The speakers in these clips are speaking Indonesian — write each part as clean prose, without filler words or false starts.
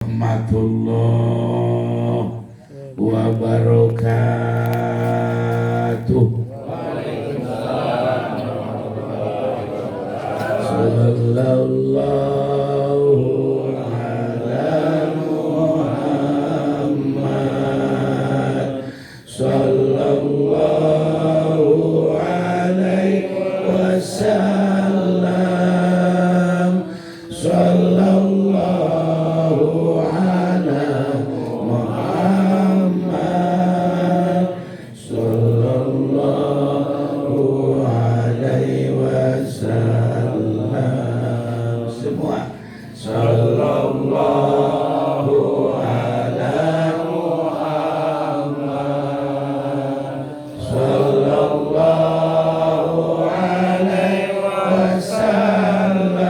warahmatullahi wabarakatuh. Sallallahu ala Muhammad sallallahu alaihi wasallam. Sallallahu ala Muhammad sallallahu alaihi wasallam. Semua sallallahu ala Muhammad sallallahu alaihi wasallam.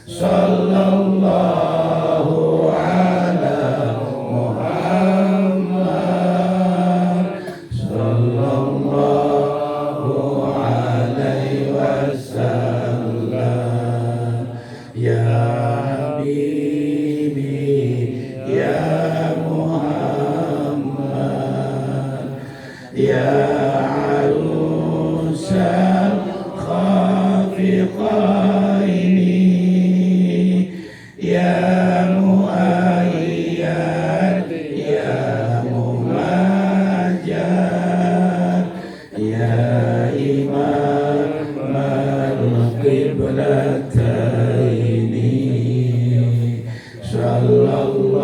Sallallahu ala Muhammad sallallahu alaihi wasallam. Ya Habibi ya Muhammad ya arusal khafiqaini ya muayyad ya mumajjad ya imam al-qiblataini. Sallallahu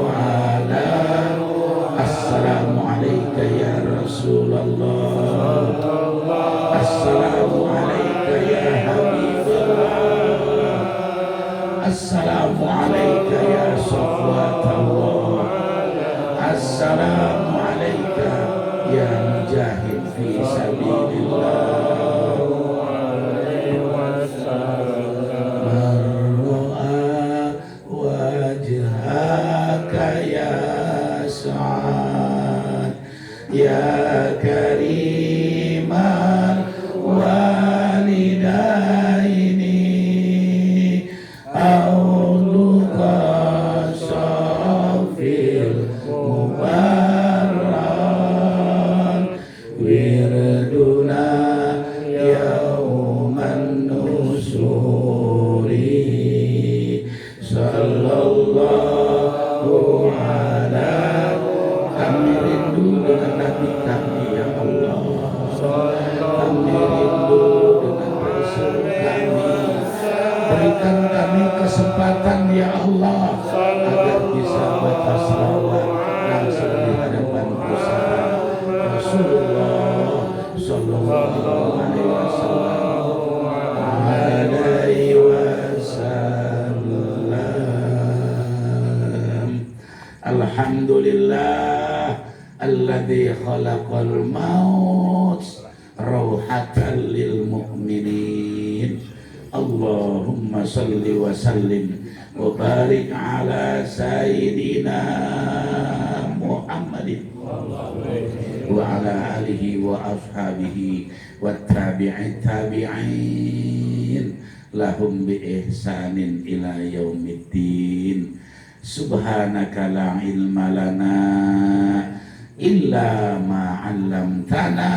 ala assalamu alayka ya Rasulullah. Assalamu alayka ya Habibullah. Assalamu alayka ya Safwatullah. Assalamu alayka ya mujahid fi sabilillah. Mar'a wajhaka ya Sa'ad ya kariman walidaini auluka safil mubarak wirduna yauman nusuri. Sallallahu ala kami rindu dengan Nabi kami ya Allah. Kami rindu dengan Rasul kami. Berikan kami kesempatan ya Allah agar bisa baca selawat langsung di hadapan pusara Rasulullah sallallahu alaihi wasallam. Alhamdulillah alladzi khalaqal maut rauhatan lil mu'minin. Allahumma salli wa sallim wa barik ala sayyidina Muhammadin wa ala alihi wa ashabihi wa tabi'in lahum bi ihsanin ila yaumiddin. Subhanaka la ilma lana illa ma 'allamtana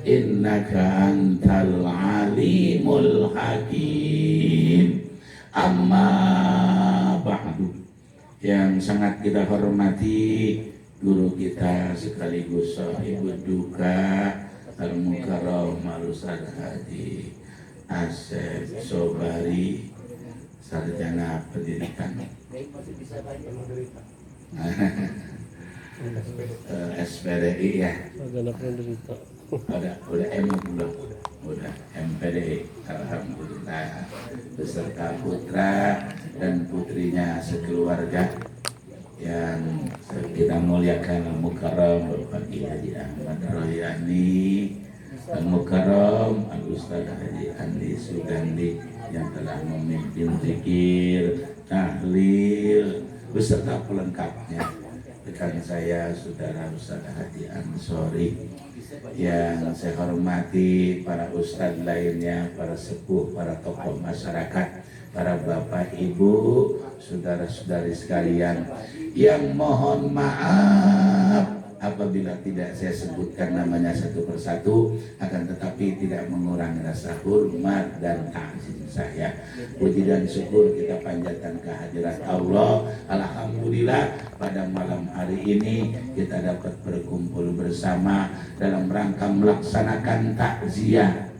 innaka antal alimul hakim. Amma ba'du. Yang sangat kita hormati guru kita sekaligus sahibul duka Al-Mukarram Al-Ustaz Haji Asep Sobari, sarjana pendidikan SPDI ya. Udah M belum? Udah MPDI. Alhamdulillah beserta putra dan putrinya sekeluarga yang kita muliakan Al-Mukarram Bapak Haji Ahmad Royani, Al-Mukarram Al-Ustaz Haji Andi Sugandi yang telah memimpin zikir, tahlil beserta pelengkapnya. Rekan saya Saudara Ustaz Haji Ansori, yang saya hormati para ustadz lainnya, para sepuh, para tokoh masyarakat, para bapak ibu, saudara-saudari sekalian, yang mohon maaf apabila tidak saya sebutkan namanya satu persatu, akan tetapi tidak mengurangi rasa hormat dan ta'zim saya. Puji dan syukur kita panjatkan kehadirat Allah. Alhamdulillah pada malam hari ini kita dapat berkumpul bersama dalam rangka melaksanakan takziah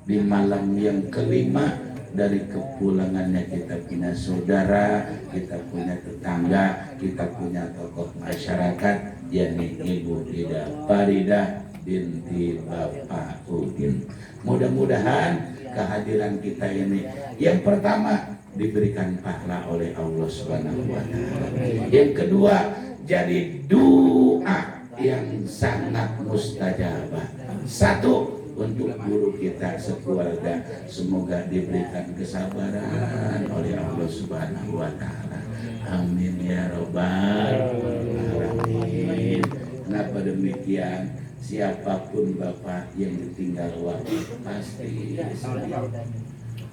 di malam yang kelima dari kepulangannya kita punya saudara, kita punya tetangga, kita punya tokoh masyarakat, yakni Ibu Ida Faridah binti Bapak Udin. Mudah-mudahan kehadiran kita ini yang pertama diberikan pahala oleh Allah Subhanahu wa taala. Yang kedua jadi doa yang sangat mustajabah. Satu, untuk guru kita sekeluarga, semoga diberikan kesabaran oleh Allah Subhanahu wa taala. Amin ya rabbal alamin. Kenapa demikian? Siapapun bapak yang ditinggal wafat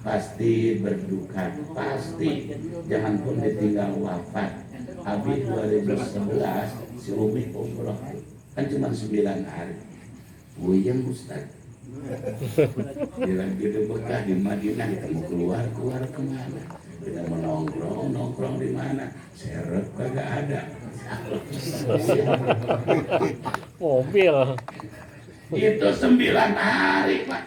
pasti berduka, pasti. Jangan pun ditinggal wafat. Habis 2011 si Umi umroh kan cuma 9 hari. Buyang Ustaz. Bilang di Mekah, di Madinah, kita mau keluar kemana? Kita mau nongkrong di mana? Serep kagak ada. Mobil. Itu 9 hari Pak.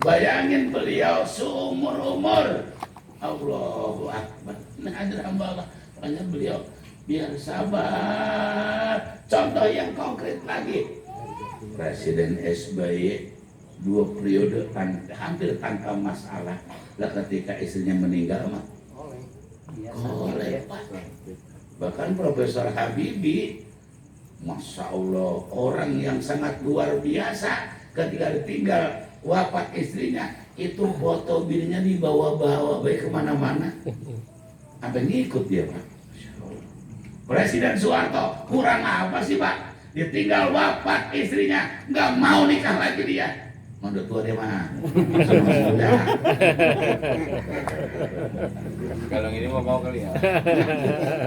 Bayangin beliau seumur umur. Allahu Akbar. Nah ada hamba Allah. Makanya beliau biar sabar. Contoh yang konkret lagi. Presiden SBY 2 periode hampir tanpa masalah. Lah ketika istrinya meninggal mah oleh Pak. Bahkan Profesor Habibie, Masya Allah, orang yang sangat luar biasa, ketika ditinggal wafat istrinya, itu foto bininya dibawa-bawa baik kemana-mana. Apa ngikut dia Pak? Presiden Soeharto kurang apa sih Pak? Ditinggal wafat istrinya, nggak mau nikah lagi dia. Mau tua dia mah. Kalau ini mau kali ya.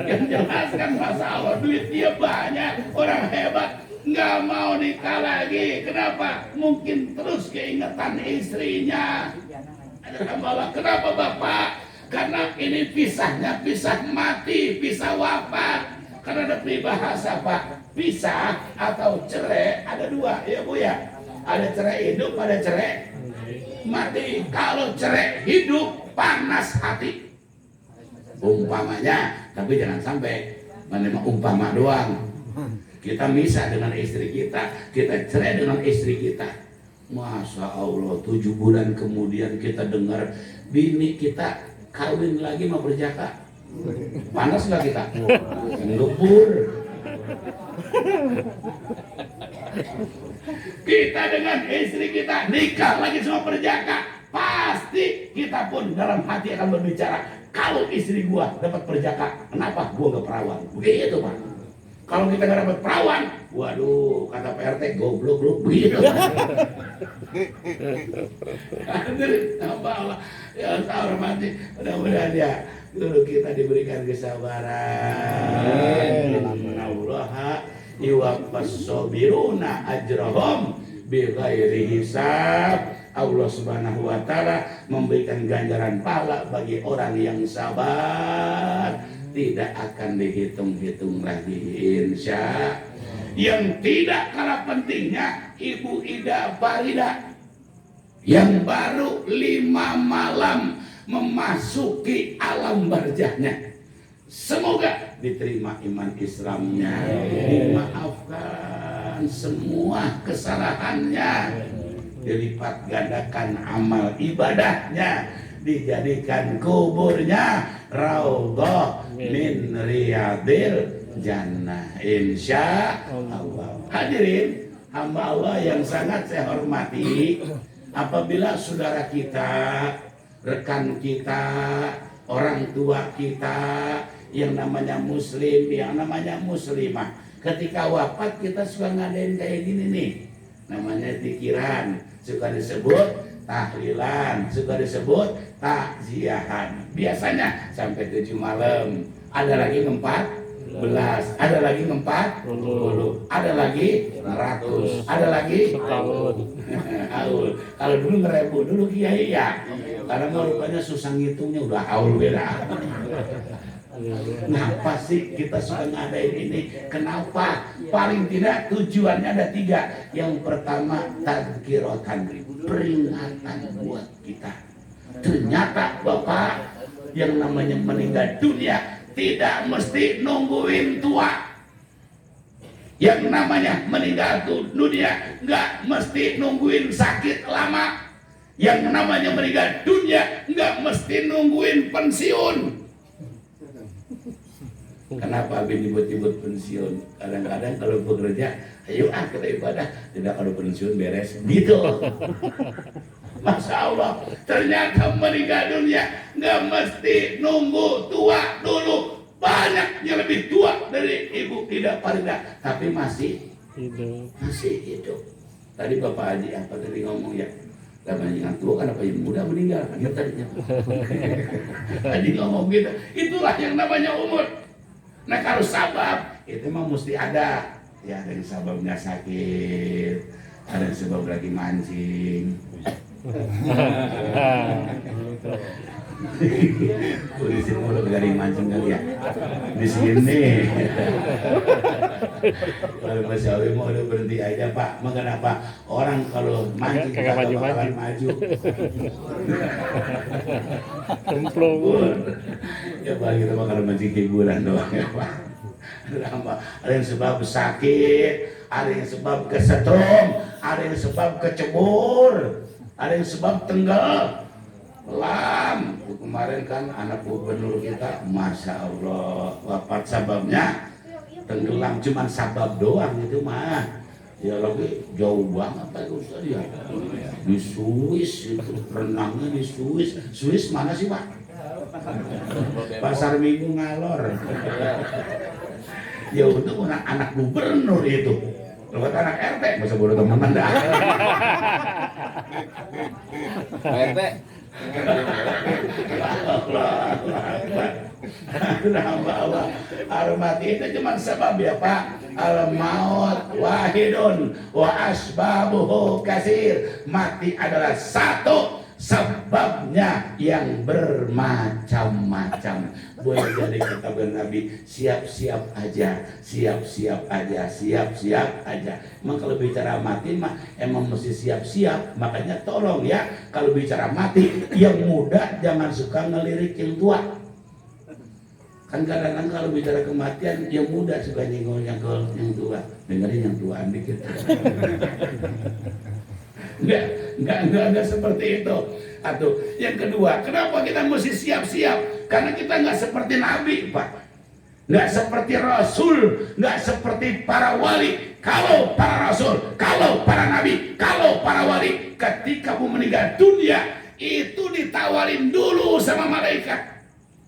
Yang jelas kan masalah duit dia banyak, orang hebat, nggak mau nikah lagi. Kenapa? Mungkin terus keingetan istrinya. Kenapa Bapak? Karena ini pisahnya pisah mati, pisah wafat. Karena ada peribahasa Pak, pisah atau cerai ada 2 ya Bu ya. Ada cerai hidup, ada cerai mati. Kalau cerai hidup panas hati. Umpamanya, tapi jangan sampai menerima umpama doang. Kita misah dengan istri kita cerai dengan istri kita. Masya Allah, 7 bulan kemudian kita dengar bini kita kawin lagi mau berjaka. Panas nggak kita? Ngebur. Kita dengan istri kita nikah lagi sama perjaka, pasti kita pun dalam hati akan berbicara, kalau istri gua dapat perjaka, kenapa gua nggak perawan? Begitu Pak. Kalau kita nggak dapat perawan, waduh, kata PRT goblok begitu. Hadirin hamba Allah yang saya hormati, mudah-mudahan ya guru kita diberikan kesabaran. Innallaha yuwaffas sabiruna ajrahum bighairi hisab. Allah Subhanahu wa taala memberikan ganjaran pahala bagi orang yang sabar, tidak akan dihitung-hitung lagi insya. Yang tidak kalah pentingnya Ibu Ida Faridah yang baru 5 malam memasuki alam barzahnya. Semoga diterima iman Islamnya, dimaafkan semua kesalahannya, dilipat gandakan amal ibadahnya, dijadikan kuburnya raudhah min riyadil jannah insya Allah. Hadirin hamba Allah yang sangat saya hormati, apabila saudara kita, rekan kita, orang tua kita yang namanya muslim, yang namanya muslimah, ketika wafat kita suka ngadain kayak gini nih, namanya pikiran, suka disebut tahlilan, juga disebut takziahan. Biasanya sampai 7 malam. Ada lagi 14, ada lagi 40, ada lagi 100, ada lagi Setahun. haul. Kalau dulu 1000 dulu kiai ya. Karena mau rupanya susah ngitungnya udah haul beda. Kenapa sih kita suka ngadain ini? Kenapa? Paling tidak tujuannya ada 3. Yang pertama tadzkiratan, peringatan buat kita. Ternyata Bapak, yang namanya meninggal dunia tidak mesti nungguin tua. Yang namanya meninggal dunia nggak mesti nungguin sakit lama. Yang namanya meninggal dunia nggak mesti nungguin pensiun. Kenapa Abi nyebut-nyebut pensiun? Kadang-kadang kalau bekerja, ayo kita ibadah. Tidak, kalau pensiun beres. Gitu. Masya Allah, ternyata meninggal dunia nggak mesti nunggu tua dulu. Banyaknya lebih tua dari Ibu Ida Farida, tapi masih hidup. Tadi Bapak Haji apa tadi ngomong ya? Namanya yang tua kan apa yang muda meninggal kan tadinya. Haji ngomong gitu. Itulah yang namanya umur. Nah kalau sabab itu mah mesti ada. Ya ada yang sababnya sakit, ada yang sebab lagi mancing. Polisi mulut dari mancing kali ya. Di sini. Kalau Mas Awi mau udah berhenti aja Pak. Kenapa? Orang kalau mancing kagak bakalan maju. Cemplung. Ya Pak, kita bakalan mancing hiburan doang ya Pak. Ada yang sebab sakit, ada yang sebab kesetrum, ada yang sebab kecebur, ada yang sebab tenggelam. Kemarin kan anak gubernur kita, Masya Allah, wafat sababnya tenggelam, cuman sabab doang itu mah. Ya lagi jauh banget Pak Ustaz ya. Di Swiss itu, renangnya di Swiss. Swiss mana sih Pak? Pasar Minggu Ngalor. Ya untuk anak gubernur itu. Kalau kata anak RT, masa bodoh teman-teman dah. RT. Allah armati itu cuma sebab ya Pak. Al-maut wahidun wa asbabuhu kasir. Mati adalah satu, sebabnya yang bermacam-macam. Boleh jadi kata Nabi, siap-siap aja, siap-siap aja, siap-siap aja. Emang kalau bicara mati mah emang mesti siap-siap. Makanya tolong ya, kalau bicara mati, yang muda jangan suka ngelirik yang tua. Kan kadang-kadang kalau bicara kematian, yang muda suka nyenggol yang tua. Dengerin yang tuaan dikit. Enggak seperti itu. Atau yang kedua, kenapa kita mesti siap-siap? Karena kita nggak seperti Nabi, Pak. Nggak seperti Rasul, nggak seperti para wali. Kalau para Rasul, kalau para Nabi, kalau para wali, ketika mau meninggal dunia, itu ditawarin dulu sama malaikat.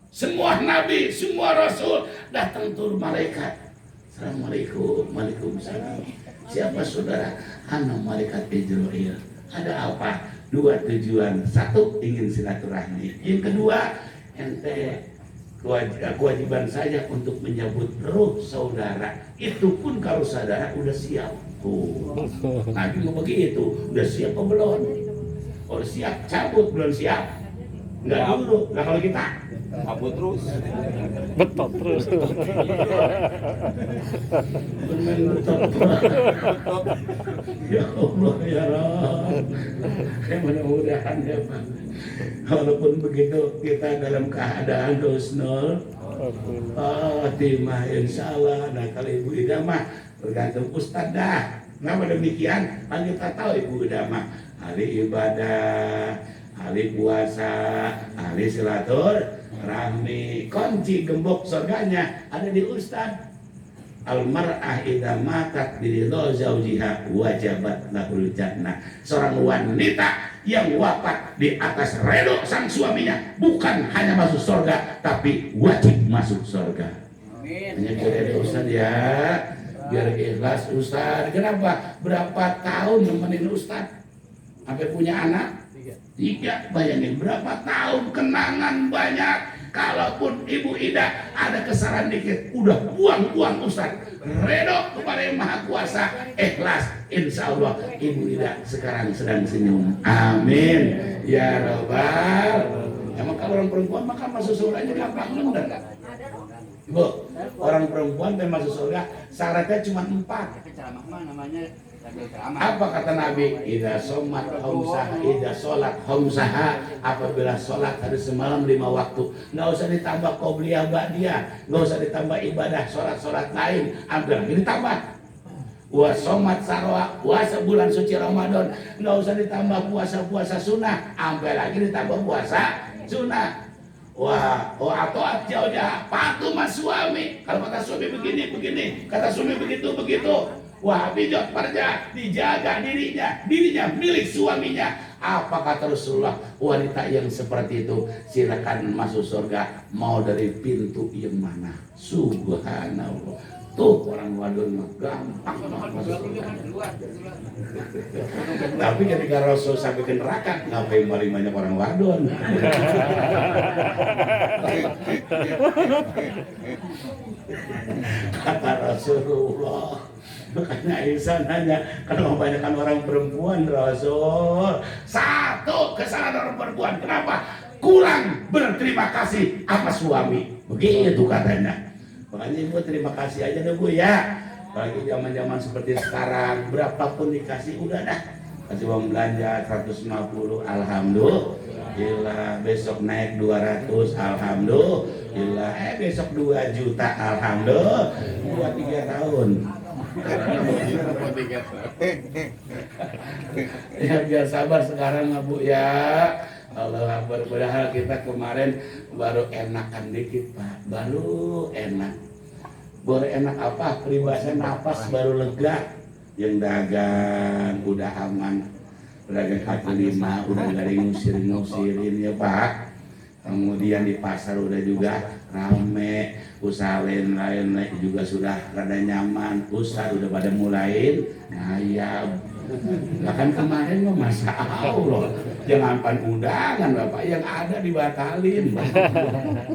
Semua Nabi, semua Rasul datang turun malaikat. Assalamualaikum, waalaikumsalam. Siapa saudara? Ana malaikat Jibril. Ada apa? 2 tujuan. 1, ingin silaturahmi. Yang kedua, ente kewajiban saya untuk menyambut ruh saudara. Itu pun kalau saudara udah siap. Nabi mau begitu. Udah siap apa belum? Kalau siap cabut, belum siap enggak dulu. Nah kalau kita Kabut terus. Betot terus. Ya Allah ya Rabb. Mudah-mudahan ya Pak. Walaupun begitu kita dalam keadaan husnul khatimah insyaallah. Nah kalau Ibu Ida mah bergantung Ustadz dah. Kenapa demikian? Kan kita tahu Ibu Ida mah ahli ibadah, ahli puasa, ahli silaturahmi. Kunci gembok surganya ada di Ustadz. Al-mar'ah idza matat biridha zaujiha wajabat lahul jannah. Seorang wanita yang wafat di atas redho sang suaminya bukan hanya masuk surga tapi wajib masuk surga. Hanya biar Ustaz ya, biar ikhlas Ustaz. Kenapa? Berapa tahun nemenin Ustaz sampai punya anak? 3, bayangin berapa tahun kenangan banyak. Kalaupun Ibu Ida ada kesalahan dikit, udah buang-buang Ustaz. Redo kepada Yang Maha Kuasa, ikhlas. Insya Allah Ibu Ida sekarang sedang senyum. Amin ya Rabbal. Emang kalau orang perempuan maka masuk surganya gampang bener. Bu, orang perempuan yang masuk surga syaratnya cuma 4. Apa kata Nabi? Idza sholat khamsah, idza sholat khamsaha, apabila sholat hari semalam 5 waktu, nggak usah ditambah qobliyah ba'diyah, nggak usah ditambah ibadah sholat lain, ambil lagi ditambah. Wa shomat sarwa, puasa bulan suci Ramadan, nggak usah ditambah puasa sunnah, ambil lagi ditambah puasa sunnah. Wah, atau jauh-jauh patuh mas suami. Kalau kata suami begini, kata suami begitu. Wah, bijak parja, dijaga dirinya milik suaminya. Apa kata Rasulullah? Wanita yang seperti itu silakan masuk surga, mau dari pintu yang mana? Subhanallah. Tuh orang wadon mah gampang banget masuk surga. Tapi ketika Rasul sampai ke neraka, ngapain paling banyak orang wadon? Kata Rasulullah. Makanya Aisyah nanya, kalau kebanyakan orang perempuan Rasul, satu kesalahan orang perempuan, kenapa? Kurang berterima kasih sama suami. Begitu katanya. Makanya Ibu terima kasih aja deh Bu ya. Apalagi zaman-zaman seperti sekarang, berapapun dikasih udah dah. Kasih uang belanja 150, alhamdulillah. Besok naik 200, alhamdulillah. Besok 2 juta, alhamdulillah. 2-3 tahun. Ya biar sabar sekarang Bu ya. Allah padahal kita kemarin baru enakan dikit Pak, baru enak apa? Peribahasa napas baru lega. Yang dagang udah aman, pedagang kaki lima udah gak ada yang ngusirin ya Pak. Kemudian di pasar udah juga rame, usaha lain juga sudah rada nyaman, usaha udah pada mulain ngayab. Bahkan kemarin mah Masya Allah, jangan pan undangan Bapak, yang ada dibatalin.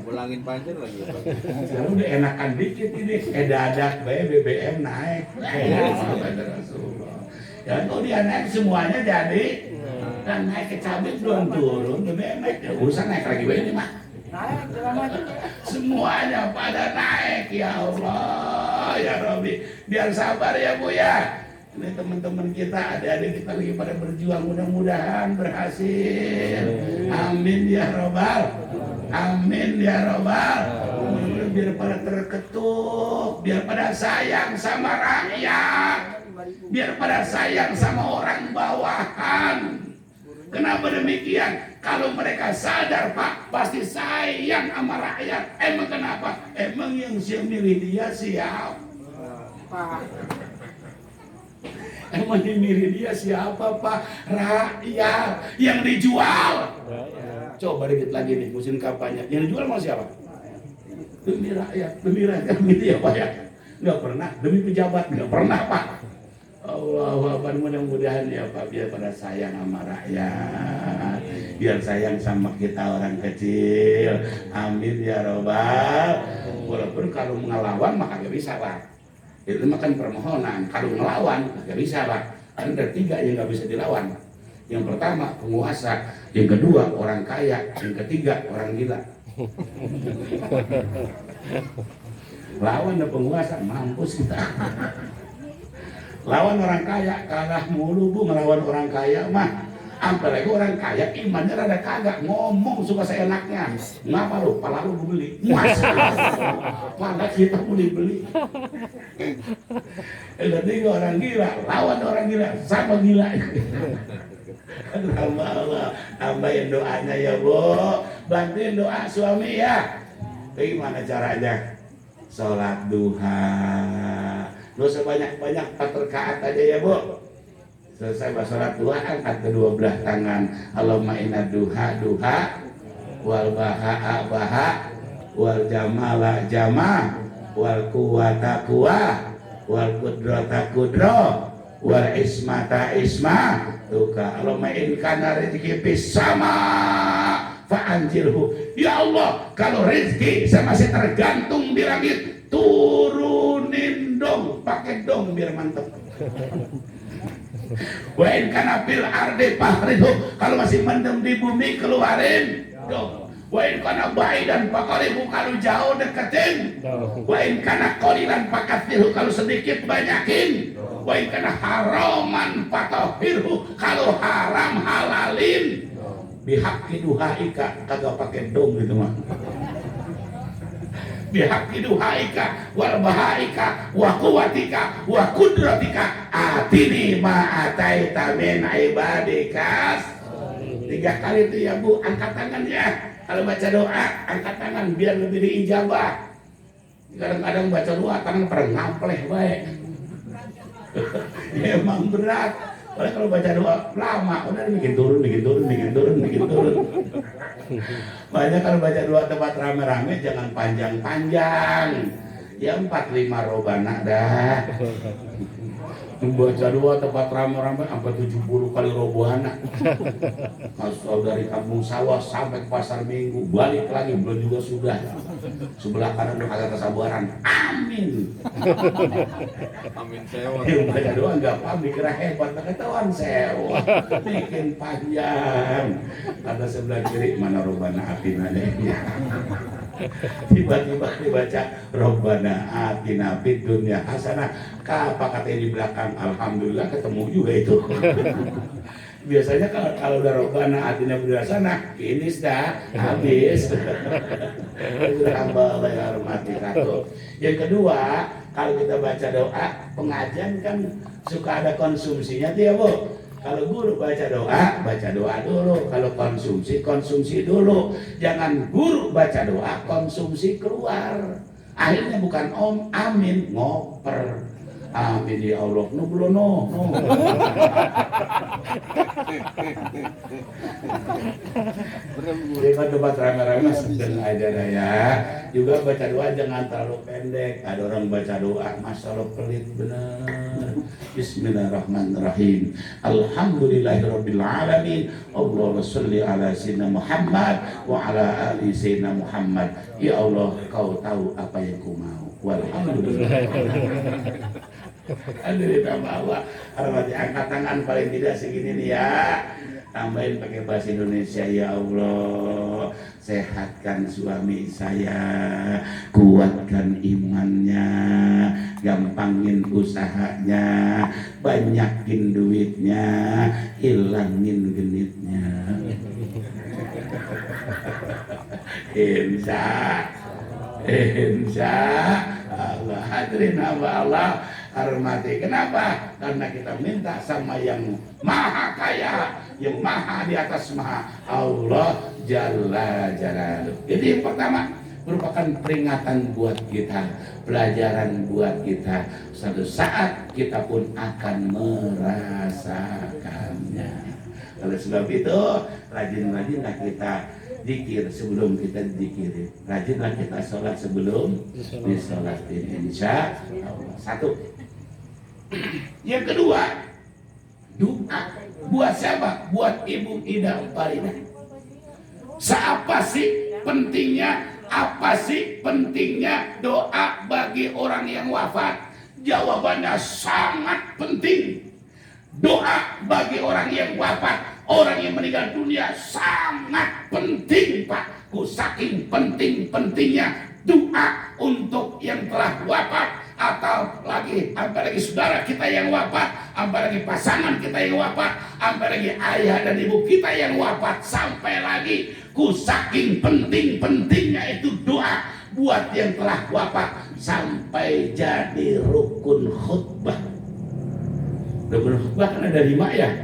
Ulangin panjer lagi Pak. Sekarang udah enakan dikit ini, dadak BBM naik. Ya kalau dia naik semuanya jadi, dan naik ke cabai belum turun, BBM naik, ya urusan naik lagi ini mah. Semuanya pada naik, ya Allah, ya Rabbi, biar sabar ya Bu ya. Ini teman-teman kita, adik-adik kita lagi pada berjuang, mudah-mudahan berhasil. Amin ya Rabbal. Amin ya Rabbal. Biar pada terketuk, biar pada sayang sama rakyat, biar pada sayang sama orang bawahan. Kenapa demikian? Kalau mereka sadar Pak, pasti sayang sama rakyat. Emang kenapa? Emang yang milih dia siapa? Emang yang milih dia siapa Pak? Rakyat yang dijual. Coba dikit lagi nih musim kampanye. Yang dijual mau siapa? Demi rakyat gitu ya Pak ya. Nggak pernah demi pejabat, nggak pernah Pak. Allah Akbar, mudah-mudahan ya Pak, biar pada sayang sama rakyat, biar sayang sama kita orang kecil. Amin ya Rabbal. Walaupun kalau ngelawan maka gak bisa Pak, itu makan permohonan. Kalau ngelawan gak bisa Pak, karena ada 3 yang gak bisa dilawan. Yang pertama penguasa, yang kedua orang kaya, yang ketiga orang gila. Lawan penguasa mampus kita. Lawan orang kaya kalah mulu Bu, ngelawan orang kaya mah. Apalagi orang kaya imannya rada kagak, ngomong suka seenaknya. Ngapa lu? Pala lu beli. Masa pala kita beli. Ketiga orang gila, lawan orang gila, sama gila. Allah, tambahin doanya ya Bu. Bantuin doa suami ya. Bagaimana caranya? Sholat duha. Gak usah banyak-banyak 4 rakaat aja ya Bu. Selesai sholat duha, angkat kedua belah tangan. Allahumma inna duha wal baha wal jamala jama wal quwata quwa wal qudrata qudra wal ismata ismatuka. Allahumma in kana rizki fis sama fa'anjirhu. Ya Allah, kalau rezeki saya masih tergantung di langit, turunin dong, pakai dong biar mantep. Wa in kana fil ardi fahridhu, kalau masih mendem di bumi keluarin dong. Wa in kana baidan faqaribu, kalau jauh deketin. Wa in kana qalilan fakathirhu, kalau sedikit banyakin. Wa in kana haraman fatahhirhu, kalau haram halalin. Bihaqqi duhaika, kagak pakai dong gitu mah. Bihaqqi duhaika wal bahaika wa quwwatika wa qudratika atini ma ataita min ibadikas. 3 kali itu ya Bu, angkat tangan ya. Kalau baca doa angkat tangan biar lebih diijabah. Kadang-kadang baca doa tangan pada ngampleh baik. Ya, emang berat. Oleh kalau baca doa lama, udah bikin turun. Makanya kalau baca doa tempat rame-rame jangan panjang-panjang. Ya 4-5 robana dah. Baca doa tempat rame-rame sampai 70 kali robana. Masuk dari kampung sawah sampai ke pasar Minggu, balik lagi belum juga sudah. Sebelah kanan udah kagak kesabaran. Amin. Amin sewa. Yang baca doa enggak paham dikira hebat, ketahuan sewa. Bikin panjang. Kata sebelah kiri mana robana atina deh. Tiba-tiba dibaca Robbana atina fid dunya hasanah. Apa kata di belakang? Alhamdulillah ketemu juga itu. Biasanya kalau udah Robbana atina fid dunya hasanah, ini sudah habis. Hamba Allah hormati satu. Yang kedua, kalau kita baca doa pengajian kan suka ada konsumsinya tuh ya Bu. Kalau guru baca doa dulu. Kalau konsumsi dulu. Jangan guru baca doa, konsumsi keluar. Akhirnya bukan om, amin, ngoper. Amin ya Allah, no. Jadi kan tempat rame-rame sedang aja dah ya. Juga baca doa jangan terlalu pendek. Ada orang baca doa, Masya Allah pelit bener. Bismillahirrahmanirrahim. Alhamdulillahirabbil alamin. Allahumma sholli ala sayyidina Muhammad wa ala ali sayyidina Muhammad. Ya Allah, kau tahu apa yang ku mau. Walhamdulillah. Alhamdulillah Allah. Hormati angkat tangan paling tidak segini nih ya. Tambahin pakai bahasa Indonesia. Ya Allah, sehatkan suami saya, kuatkan imannya, gampangin usahanya, banyakin duitnya, hilangin genitnya. Insya Allah. Hadirin Allah hormati. Kenapa? Karena kita minta sama yang maha kaya, yang maha di atas maha, Allah Jalla Jalaluh. Jadi yang pertama merupakan peringatan buat kita, pelajaran buat kita. Suatu saat kita pun akan merasakannya. Oleh sebab itu, rajin-rajinlah kita zikir sebelum kita dikirim. Rajinlah kita sholat sebelum disolatin, insya Allah. 1. Yang kedua, doa. Buat siapa? Buat Ibu Ida Farina. Apa sih pentingnya doa bagi orang yang wafat? Jawabannya sangat penting. Doa bagi orang yang wafat, orang yang meninggal dunia sangat penting, Pak. Saking pentingnya doa untuk yang telah wafat, atau apalagi saudara kita yang wafat, apalagi pasangan kita yang wafat, apalagi ayah dan ibu kita yang wafat, sampai lagi saking pentingnya itu doa buat yang telah wafat sampai jadi rukun khutbah. Rukun khutbah kan ada 5 ya.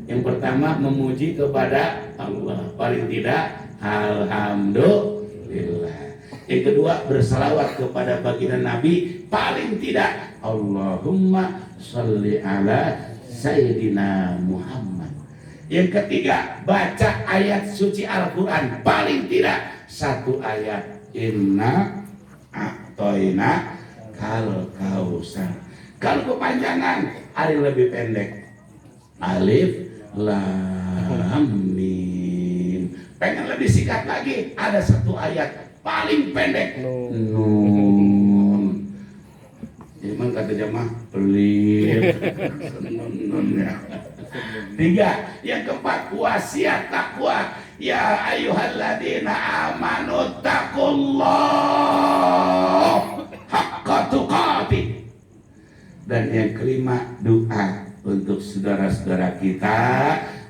Yang pertama memuji kepada Allah, paling tidak alhamdulillah. Yang kedua berselawat kepada baginda Nabi, paling tidak Allahumma sholli ala Sayyidina Muhammad. Yang ketiga baca ayat suci Al-Quran, paling tidak 1 ayat, inna a'toina kal kausar. Kalau kepanjangan ada yang lebih pendek. Alif lam mim. Pengen lebih singkat lagi, ada satu ayat paling pendek. Nun. Emang kata jamaah pelit. Nun ya. 3, yang keempat wasiat takwa. Ya ayyuhalladzina amanu taqullah haqqa tuqatih. Dan yang kelima doa untuk saudara-saudara kita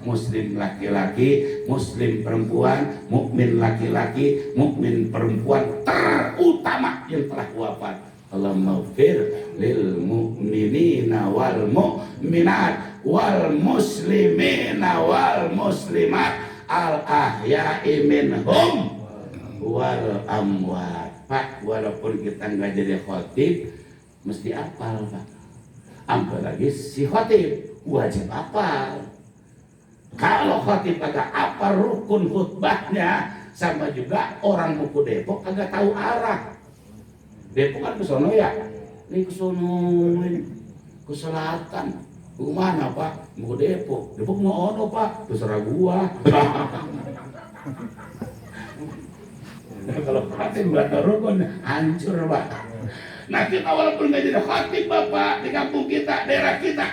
muslim laki-laki, muslim perempuan, mukmin laki-laki, mukmin perempuan, terutama yang telah wafat. Allahumma ighfir lil mu'minina wal mu'minat wal muslimina wal muslimat al ahya'i minhum wal amwat. Pak, walaupun kita nggak jadi khotib mesti hafal, Pak. Apalagi si khotib wajib hafal. Kalau khotib agak apa rukun khutbahnya, sama juga orang mau ke Depok agak tahu arah. Depok kan ke sono ya, ini ke sono, ke selatan. Ke mana Pak? Mau ke Depok. Depok mau ono Pak, terserah gua. Kalau khotib nggak tahu rukun, hancur Pak. Nah kita walaupun nggak jadi khotib Bapak di kampung kita, daerah kita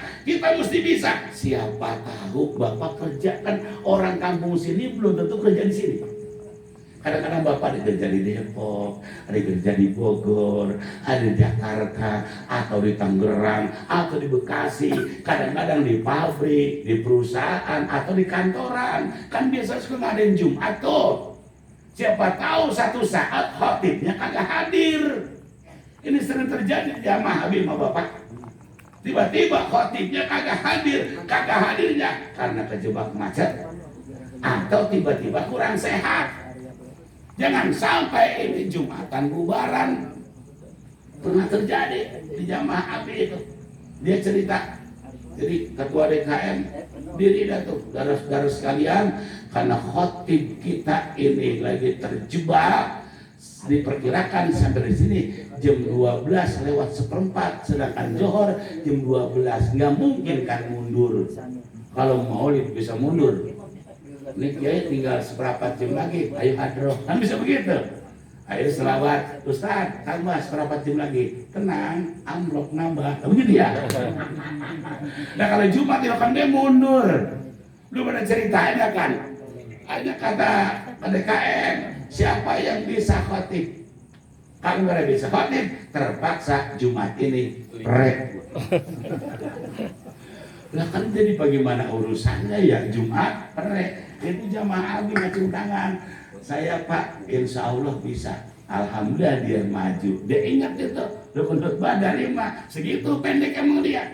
mesti bisa. Siapa tahu Bapak kerja, kan orang kampung sini belum tentu kerja di sini. Kadang-kadang Bapak kerja di Depok, ada kerja di Bogor, ada di Jakarta, atau di Tangerang, atau di Bekasi. Kadang-kadang di pabrik, di perusahaan, atau di kantoran. Kan biasa suka ngadain Jumat tuh. Siapa tahu satu saat khotibnya kagak hadir. Ini sering terjadi di jamaah Habib Bapak. Tiba-tiba khotibnya kagak hadirnya karena kejebak macet atau tiba-tiba kurang sehat. Jangan sampai ini Jumatan bubaran. Pernah terjadi di jamaah Habib itu. Dia cerita, jadi ketua DKM diri dah tuh, saudara-saudara sekalian, karena khotib kita ini lagi terjebak. Diperkirakan sampai di sini jam 12:04, sedangkan Johor jam 12. Nggak mungkin kan mundur. Kalau Maulid bisa mundur. Ini kiai tinggal seberapa jam lagi, ayo hadroh, kan bisa begitu. Ayo selawat, Ustaz tambah seberapa jam lagi, tenang, amplop nambah, begitu ya. Nah kalau Jumat itu kan dia mundur. Belum ada ceritanya kan. Hanya kata DKM, siapa yang bisa khotib? Kalau nggak bisa khotib, terpaksa Jumat ini rek. Lah kan jadi bagaimana urusannya ya Jumat rek? Itu jamaah Abi ngacung tangan. Saya Pak, insya Allah bisa. Alhamdulillah dia maju. Dia ingat itu rukun khutbah dari 5. Segitu pendek emang dia.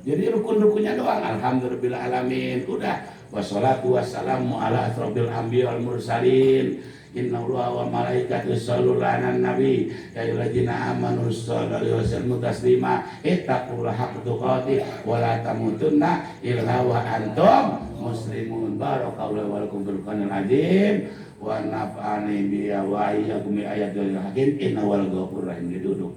Jadi rukun-rukunnya doang. Alhamdulillah alamin. Udah. Wassalatu wassalamu ala asrofil anbiya wal mursalin. Inna Allah wa malaikatu yusholluna 'alan nabi ya ayyuhalladzina amanu shollu alaihi wa sallimu taslima ittaqullaha haqqa tuqatih wa la tamutunna illa wa antum muslimun. Barakallahu wa lakum bil qur'anil azim wa nafa'ani bi wa iyyakum bi ayatil hakim innahu wal ghafurur rahim. Duduk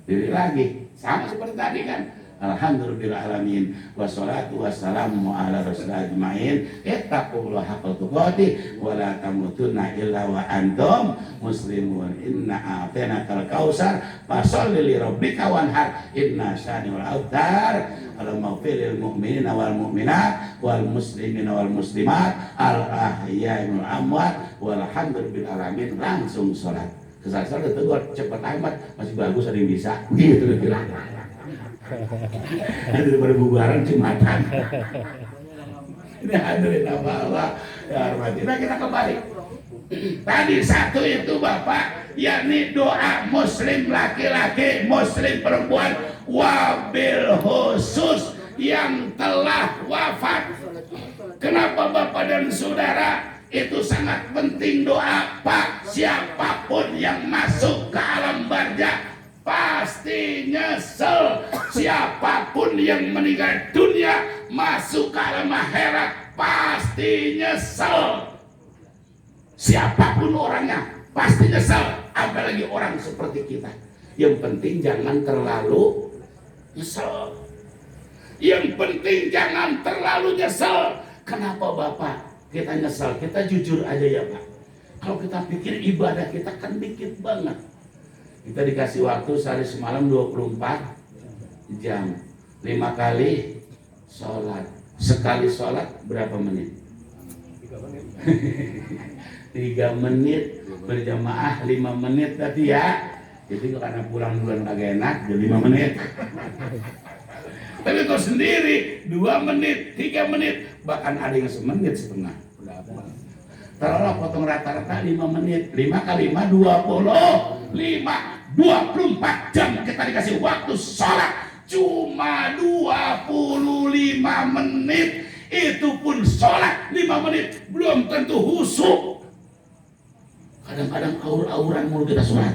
diri lagi sama seperti tadi kan. Alhamdulillah alamin wassalatu wassalamu ala rasulillah ajmain ittaqullaha haqqa tuqatih wa la tamutunna illa wa antum muslimun. Inna a'tainakal kautsar fasholli li rabbika wanhar inna syani'al abtar. Allahumma ighfir lil mu'minina wal mu'minat wal muslimina wal muslimat al ahya'i wal amwat walhamdulillahi alamin. Langsung sholat. Kesal-kesal tegur cepat amat, masih bagus ada yang bisa gitu bilang. Daripada bubaran Jumatan. Ini hadirin Allah ya hormati. Nah kita kembali. Tadi satu itu Bapak, yakni doa muslim laki-laki, muslim perempuan, wabil khusus yang telah wafat. Kenapa Bapak dan Saudara itu sangat penting doa Pak? Siapapun yang masuk ke alam barzakh pasti nyesel. Siapapun yang meninggal dunia masuk ke alam akhirat pasti nyesel. Siapapun orangnya pasti nyesel. Apalagi orang seperti kita. Yang penting jangan terlalu nyesel. Yang penting jangan terlalu nyesel. Kenapa Bapak kita nyesel? Kita jujur aja ya Pak. Kalau kita pikir ibadah kita kan dikit banget. Kita dikasih waktu sehari semalam 24 jam. 5 kali sholat. Sekali sholat berapa menit? 3 menit. Berjamaah 5 menit tadi ya. Jadi karena pulang duluan kagak enak, jadi 5 menit. Tapi kau sendiri 2 menit, 3 menit, bahkan ada yang semenit setengah. Taruhlah potong rata-rata 5 menit, 5 kali 5 25, 24 jam kita dikasih waktu sholat. Cuma 25 menit, itu pun sholat 5 menit, belum tentu khusyuk. Kadang-kadang aur-auran mulu kita sholat,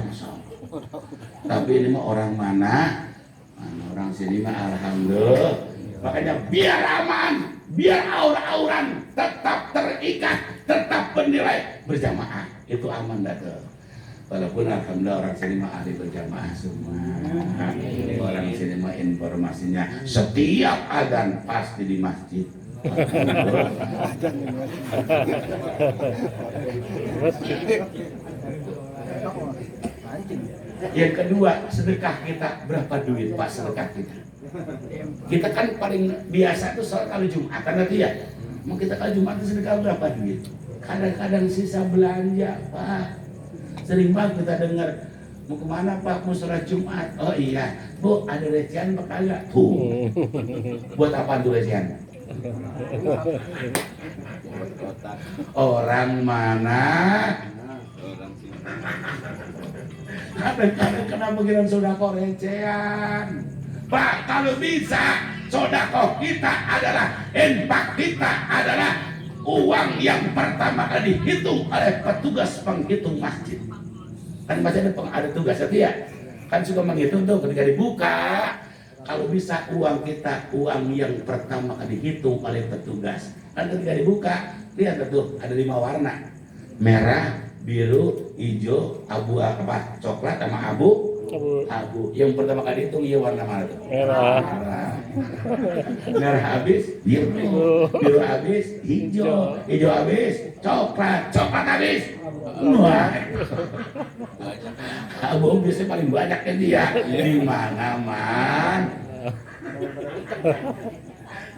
tapi ini mah orang mana? Orang sini mah alhamdulillah. Makanya biar aman, biar aur-auran tetap terikat, tetap bernilai berjamaah. Itu aman dah tuh. Walaupun alhamdulillah orang sini mah ahli berjamaah semua. Orang sini mah informasinya setiap adzan pasti di masjid. Yang kedua, sedekah kita berapa duit Pak sedekah kita? Kita kan paling biasa tuh soal kali Jumat kan nanti ya. Mau kita kali Jumat itu sedekah berapa duit? Kadang-kadang sisa belanja Pak. Sering banget kita dengar, mau kemana Pak? Mau sholat Jumat? Oh iya, Bu ada recehan apa kagak? Tuh, buat apa tuh recehan? Orang mana? Kadang-kadang kena bagian sodako recehan. Pak, kalau bisa sodako kita adalah, infak kita adalah uang yang pertama kali dihitung oleh petugas penghitung masjid. Kan masih ada tugas ya, kan suka menghitung tuh ketika dibuka. Kalau bisa uang kita, uang yang pertama kali dihitung oleh petugas. Kan ketika dibuka, lihat tuh ada 5 warna. Merah, biru, hijau, abu apa? Coklat sama abu. Abu. Yang pertama kali hitung iya warna mana tuh? Merah. Merah habis, biru. Biru habis, hijau. Hijau habis, coklat. Coklat habis. Wah. Abu biasanya paling banyak kan dia. Di mana man?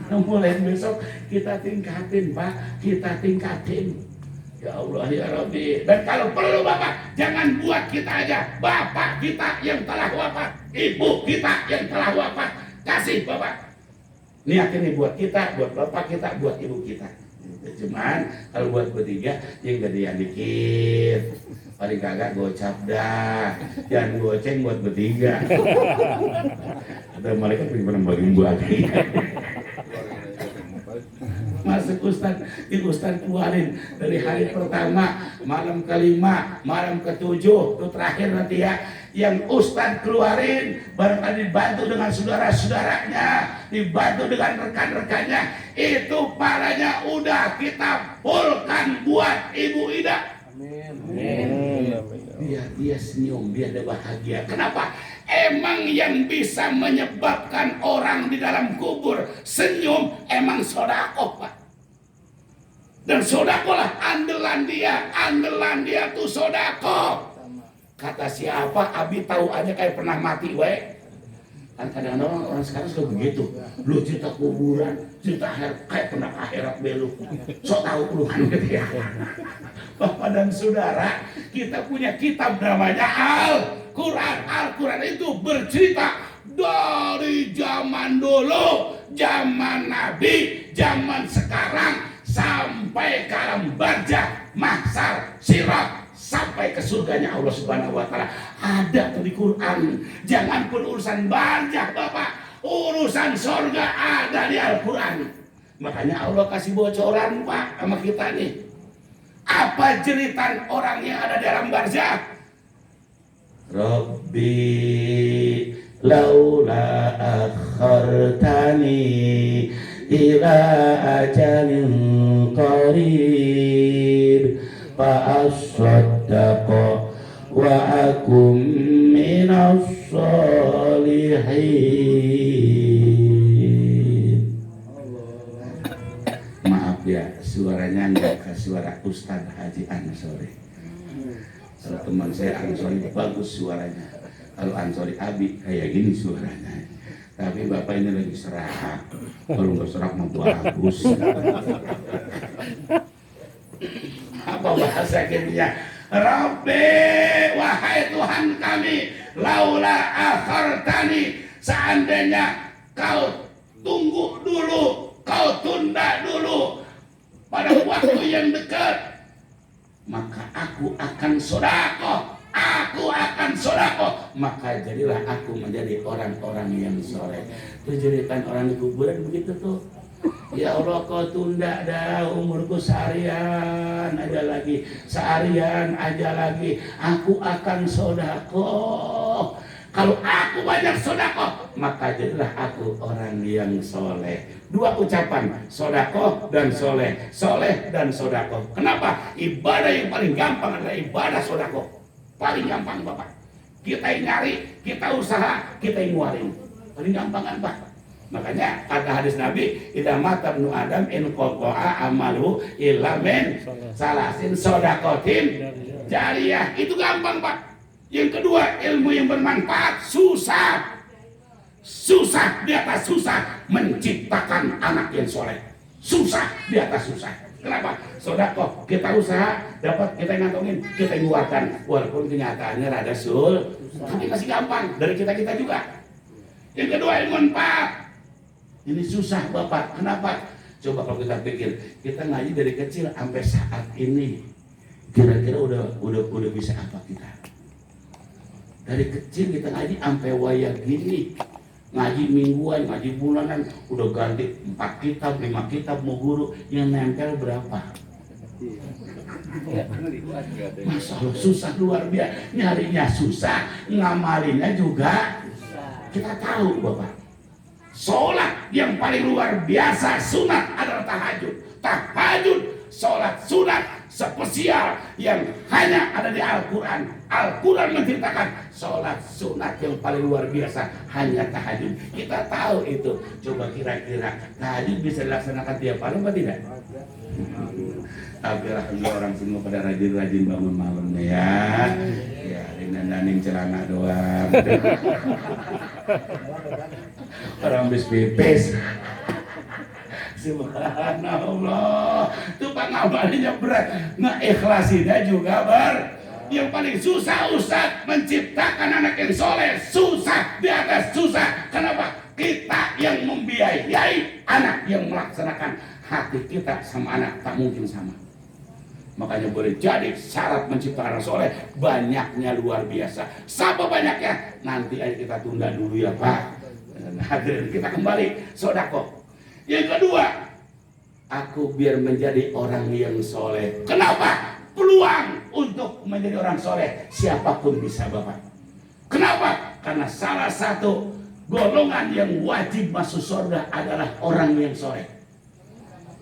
Mulai besok kita tingkatin Pak, kita tingkatin. Ya Allah ya Rabbi. Dan kalau perlu Bapak, jangan buat kita aja. Bapak kita yang telah wafat, ibu kita yang telah wafat, kasih Bapak. Niatin nih buat kita, buat Bapak kita, buat ibu kita. Cuman kalau buat bertiga, yang gedean dikit. Paling kagak gocap dah. Jangan goceng buat bertiga. Ada malaikat pernah bagi-bagi. Masuk Ustaz keluarin dari hari pertama, malam kelima, malam ketujuh, itu terakhir nanti ya. Yang Ustaz keluarin, barangkali dibantu dengan saudara-saudaranya, dibantu dengan rekan-rekannya, itu palanya udah kita fullkan buat Ibu Ida. Amin. Biar dia senyum, biar dia bahagia. Kenapa? Emang yang bisa menyebabkan orang di dalam kubur senyum emang sodako Pak. Dan sodako lah andalan dia tuh sodako. Kata siapa? Abi tahu aja kayak pernah mati we. Kan kadang-kadang orang sekarang suka begitu. Lu cerita kuburan, cerita kayak pernah akhirat beluk. Sok tahu keluhan gitu ya. Bapak dan saudara, kita punya kitab namanya Al-Quran. Al-Quran itu bercerita dari zaman dulu, zaman Nabi, zaman sekarang, sampai ke alam barzah, mahsyar, sirat, sampai ke surganya Allah Subhanahu wa Ta'ala. Ada tuh di Quran. Jangan pun urusan barzah Bapak, urusan surga ada di Al-Quran. Makanya Allah kasih bocoran Pak sama kita nih. Apa jeritan orang yang ada dalam barzah? Rabbi laula akhartani ila ajalin qarib fa asaddaqa wa akum minas solihin. nyangga ke suara Ustadz Haji Ansori. Kalau teman saya Ansori bagus suaranya, kalau Ansori Abi kayak gini suaranya. Tapi bapak ini lagi serak, kalau nggak serak mau bagus. Apa bahasa kirinya? Rabbi, wahai Tuhan kami, laula akhartani, seandainya kau tunggu dulu, kau tunda dulu pada waktu yang dekat, maka aku akan sedekah, maka jadilah aku menjadi orang-orang yang soleh. Itu jadikan orang di kuburan begitu tuh. Ya Allah, kau tunda dah umurku seharian aja lagi, aku akan sedekah. Kalau aku banyak sedekah, maka jadilah aku orang yang soleh. Dua ucapan, sedekah dan soleh, soleh dan sedekah. Kenapa? Ibadah yang paling gampang adalah ibadah sedekah. Paling gampang Bapak. Kita yang nyari, kita usaha, kita yang nguarin. Paling gampang kan Pak? Makanya kata hadis Nabi, idza mata ibnu Adam in qata'a amalu illa min salasin shadaqatin jariyah. Itu gampang Pak. Yang kedua, ilmu yang bermanfaat. Susah di atas susah menciptakan anak yang soleh. Susah di atas susah. Kenapa? Sedekah, kita usaha, dapat kita ngantongin, kita keluarkan. Walaupun kenyataannya rada tapi masih gampang dari kita juga. Yang kedua, ilmu manfaat. Ini susah Bapak. Kenapa? Coba kalau kita pikir, kita ngaji dari kecil sampai saat ini, kira-kira udah bisa apa kita? Dari kecil kita ngaji sampai waya gini, ngaji mingguan, ngaji bulanan, udah ganti 4 kitab, 5 kitab, mau guru yang nempel berapa? Masya Allah, susah luar biasa, nyarinya susah, ngamalinnya juga. Kita tahu Bapak, sholat yang paling luar biasa sunat adalah tahajud. Sholat sunat spesial yang hanya ada di Al-Quran. Al-Quran menceritakan sholat sunat yang paling luar biasa hanya tahajud. Kita tahu itu. Coba kira-kira tahajud bisa dilaksanakan tiap malam atau tidak? Tapi alhamdulillah orang semua pada rajin-rajin bangun malamnya ya. Ya, dandanin celana doang. Orang habis pipis. Subhanallah. Itu pengamalnya berat. Ngikhlasinnya juga yang paling susah Ustaz menciptakan anak yang soleh. Susah di atas susah. Kenapa? Kita yang membiayai anak yang melaksanakan. Hati kita sama anak tak mungkin sama. Makanya boleh jadi syarat menciptakan anak soleh banyaknya luar biasa. Siapa banyaknya? Nanti aja kita tunda dulu ya Pak. Hadirin kita kembali sedekah. Yang kedua, aku biar menjadi orang yang soleh. Kenapa? Peluang untuk menjadi orang soleh siapapun bisa Bapak. Kenapa? Karena salah satu golongan yang wajib masuk surga adalah orang yang soleh.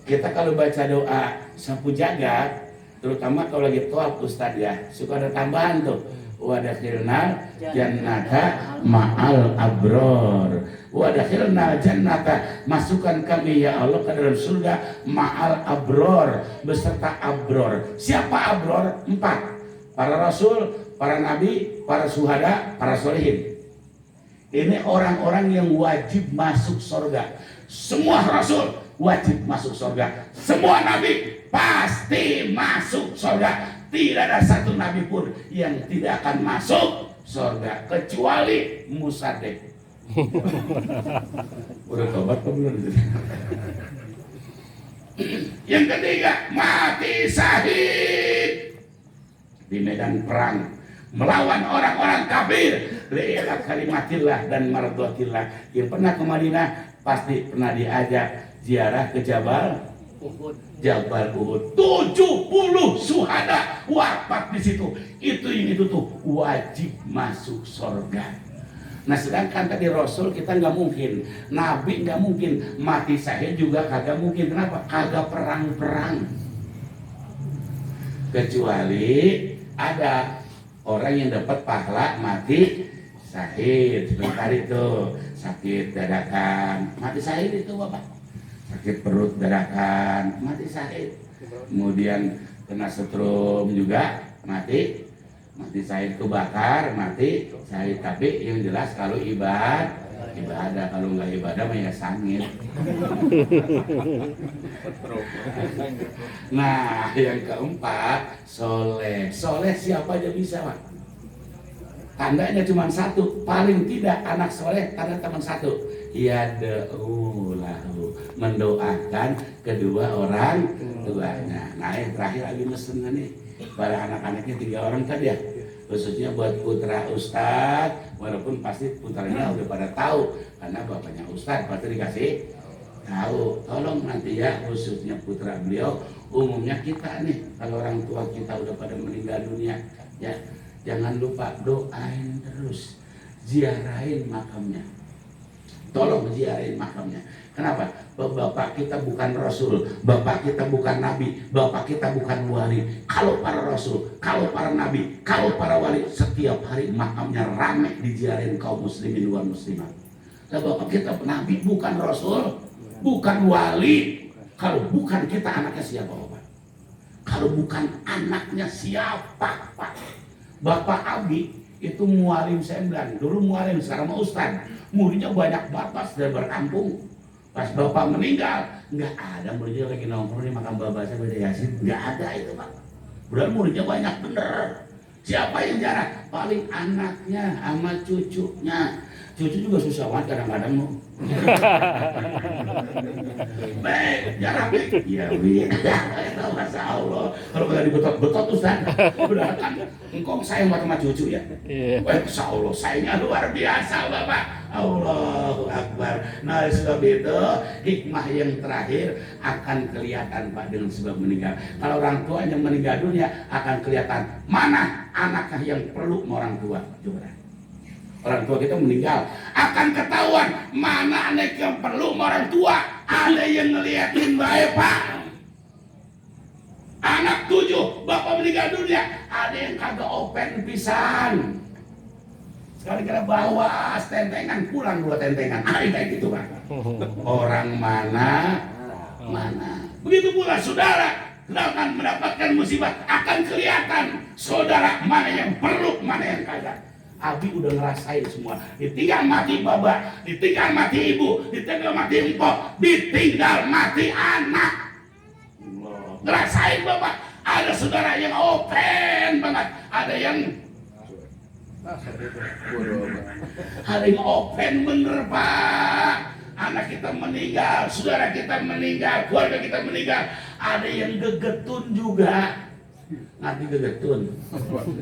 Kita kalau baca doa sapu jagat, terutama kalau lagi tawaf Ustadz ya, suka ada tambahan tuh. Wadakhilna jannata ma'al abror. Wadakhilna jannata, masukkan kami ya Allah ke dalam surga ma'al abror, beserta abror. Siapa abror? 4. Para rasul, para nabi, para syuhada, para sholihin. Ini orang-orang yang wajib masuk surga. Semua rasul wajib masuk surga. Semua nabi pasti masuk surga. Tidak ada satu nabi pun yang tidak akan masuk surga kecuali Musaddiq. Udah tobat apa belum? Yang ketiga, mati syahid di medan perang melawan orang-orang kafir. Li'ila kalimatillah dan mardhatillah. Yang pernah ke Madinah pasti pernah diajak ziarah ke Jabal Uhud. 70 syuhada wafat di situ. Itu tuh wajib masuk surga. Nah sedangkan tadi Rasul kita nggak mungkin, Nabi nggak mungkin, mati syahid juga kagak mungkin. Kenapa? Kagak perang-perang. Kecuali ada orang yang dapat pahala mati syahid. Sebentar itu sakit dadakan, mati syahid itu Bapak. Sakit perut dadakan, mati syahid. kemudian kena setrum juga, mati syahid, kebakar, mati syahid. Tapi yang jelas kalau ibadah, kalau nggak ibadah mah ya sangit. Nah, yang keempat, soleh. Soleh siapa aja bisa, Pak. Tandanya cuma satu, paling tidak anak soleh tanda teman satu, yad'ulahu, mendoakan kedua orang tuanya. Nah, yang terakhir lagi mesen nih, para anak-anaknya 3 orang kan ya, khususnya buat putra Ustadz, walaupun pasti putranya udah pada tahu karena bapaknya Ustadz pasti dikasih tahu. Tolong nanti ya, khususnya putra beliau, umumnya kita nih kalau orang tua kita udah pada meninggal dunia ya, jangan lupa doain terus, ziarahin makamnya. Tolong ziarahin makamnya. Kenapa? Bapak kita bukan Rasul, bapak kita bukan Nabi, bapak kita bukan wali. Kalau para Rasul, kalau para Nabi, kalau para wali, setiap hari makamnya ramai diziarahin kaum muslimin luar muslimat. Nah, bapak kita Nabi bukan Rasul, bukan wali. Kalau bukan kita, anaknya siapa, Bapak? Kalau bukan anaknya siapa, Pak? Bapak Abi itu mualim 9, dulu mualim, sekarang mau ustad. Muridnya banyak banget dan berkampung. Pas bapak meninggal, nggak ada muridnya lagi nongkrong di makam bapak saya baca Yasin, nggak ada itu, Pak. Berarti muridnya banyak bener. Siapa yang jarang? Paling anaknya sama cucunya. Cucu juga susah banget kadang-kadang mau. Baik, jarang. Iya, itu Masya Allah. Kalau nggak dibetot-betot Ustaz, udah kan engkau sayang sama cucu ya. Masya Allah, sayangnya luar biasa Bapak. Allahu Akbar. Nah, sebab itu hikmah yang terakhir akan kelihatan Pak dengan sebab meninggal. Kalau orang tuanya meninggal dunia akan kelihatan mana anaknya yang perlu sama orang tua. Coba. Orang tua kita meninggal akan ketahuan mana anak yang perlu sama orang tua. Ada yang ngeliatin baik Pak. Anak 7 bapak meninggal dunia, ada yang kagak open pisan. Sekali-kali bawa tentengan, pulang 2 tentengan. Ada kayak gitu Pak. Orang mana. Begitu pula saudara, sedangkan mendapatkan musibah akan kelihatan saudara mana yang perlu, mana yang kagak. Abi udah ngerasain semua. Ditinggal mati baba, ditinggal mati ibu, ditinggal mati empok, ditinggal mati anak. Ngerasain bapak. Ada saudara yang open banget, ada yang open bener Pak. Anak kita meninggal, saudara kita meninggal, keluarga kita meninggal. Ada yang gegetun juga. Nanti gegetun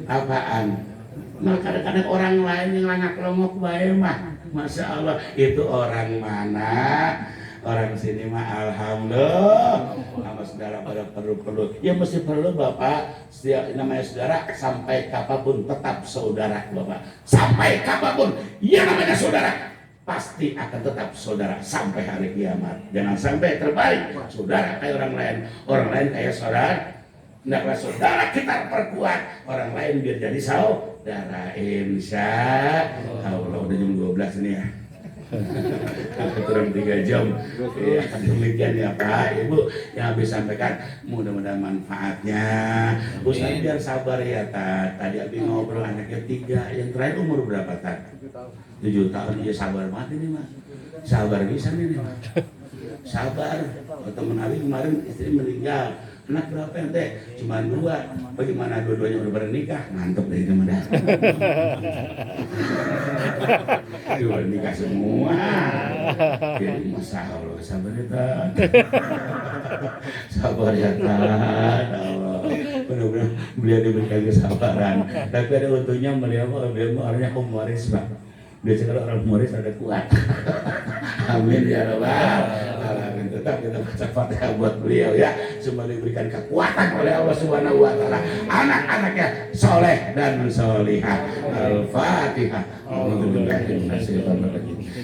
apaan? Nah, kadang-kadang orang lain yang langak longok bae mah, Masya Allah, itu orang mana? Orang sini mah alhamdulillah sama saudara pada perlu. Ya mesti perlu Bapak. Setiap namanya saudara sampai kapanpun tetap saudara Bapak. Sampai kapanpun ya namanya saudara pasti akan tetap saudara sampai hari kiamat. Jangan sampai terbalik. Saudara kayak orang lain, orang lain kayak saudara. Hendaklah saudara kita perkuat, orang lain biar jadi saudara. Insya Allah udah jam 12 ini ya. Kurang 3 jam. Ya, demikian ya Pak Ibu yang habis sampaikan, mudah-mudahan manfaatnya. Ustaz biar sabar ya Tat. Tadi Abi ngobrol anaknya 3, yang terakhir umur berapa Tat? 7 tahun. Ya sabar banget ini Mas. Sabar bisa nih Mas. Sabar. Teman Abi kemarin istri meninggal. Anak berapa ente? Cuma 2. Bagaimana dua-duanya udah bernikah? Mantap deh teman-teman. Udah nikah semua. Jadi Masya Allah, sabar ya Tan. Sabar ya Tan. Allah. Benar-benar beliau diberikan kesabaran. Tapi ada untungnya beliau orangnya humoris Pak. Biasanya kalau orang humoris ada kuat. Amin ya Rabbal alamin. Tetap kita baca Fatihah buat beliau ya, semoga diberikan kekuatan oleh Allah Subhanahu wa taala. Anak-anaknya soleh dan solihah. Al-Fatihah.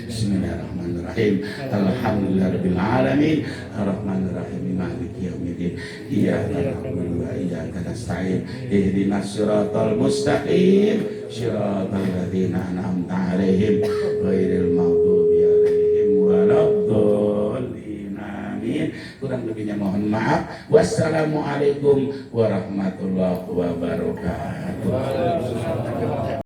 Bismillahirrahmanirrahim. Alhamdulillahirabbil alamin. Arrahmanirrahim. Maliki yaumiddin. Iyyaka na'budu wa iyyaka nasta'in. Ihdinas siratal mustaqim. Shiratal ladzina an'amta 'alaihim ghairil maghdubi 'alaihim waladdallin. Amin. Kurang lebihnya mohon maaf. Wassalamualaikum warahmatullahi wabarakatuh.